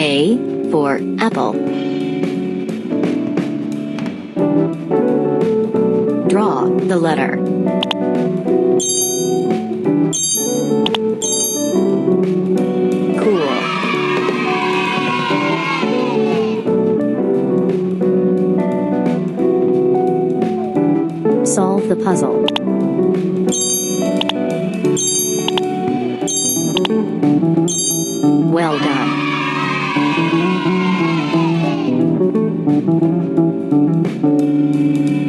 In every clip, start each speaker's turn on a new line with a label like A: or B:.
A: A for apple. Draw the letter. Cool. Solve the puzzle. Well done.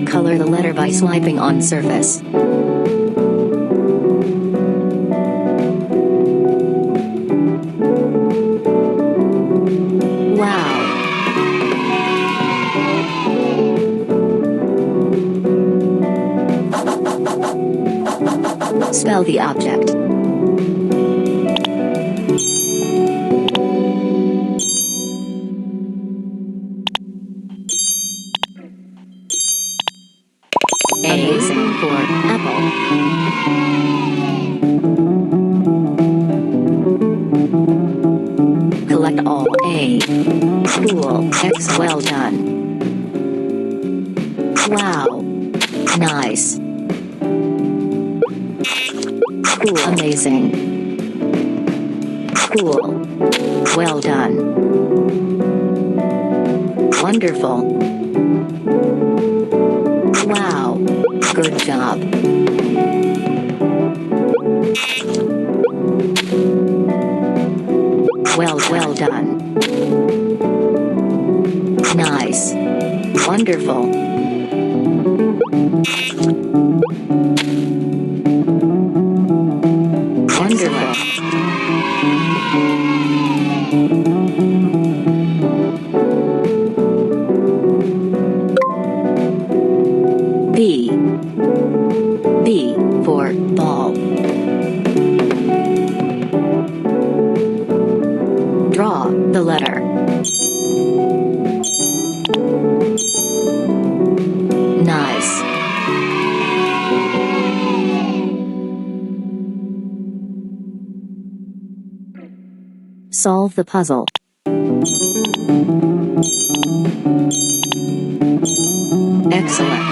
A: Color the letter by swiping on surface. Wow. Spell the object. Amazing for apple. Collect all. A. Cool. X. Well done. Wow. Nice. Cool. Amazing. Cool. Well done. Wonderful. Wow. Good job. Well done. Nice. Wonderful. Wonderful. B. B for ball. Draw the letter. Nice. Solve the puzzle. Excellent.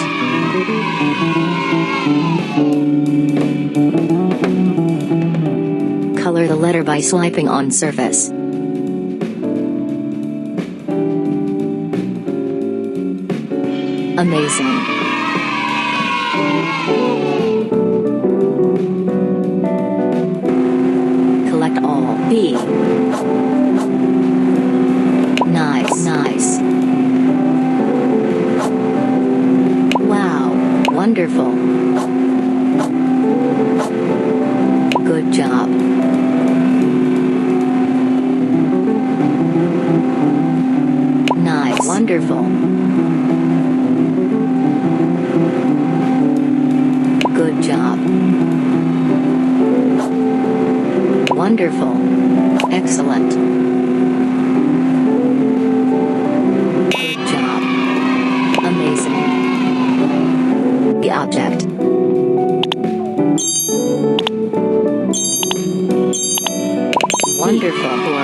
A: Color the letter by swiping on surface. Amazing. Collect all. B. Nice. Wow. Wonderful. Good job. Nice. Wonderful. Good job. Wonderful. Excellent. Good job. Amazing. The object. Wonderful.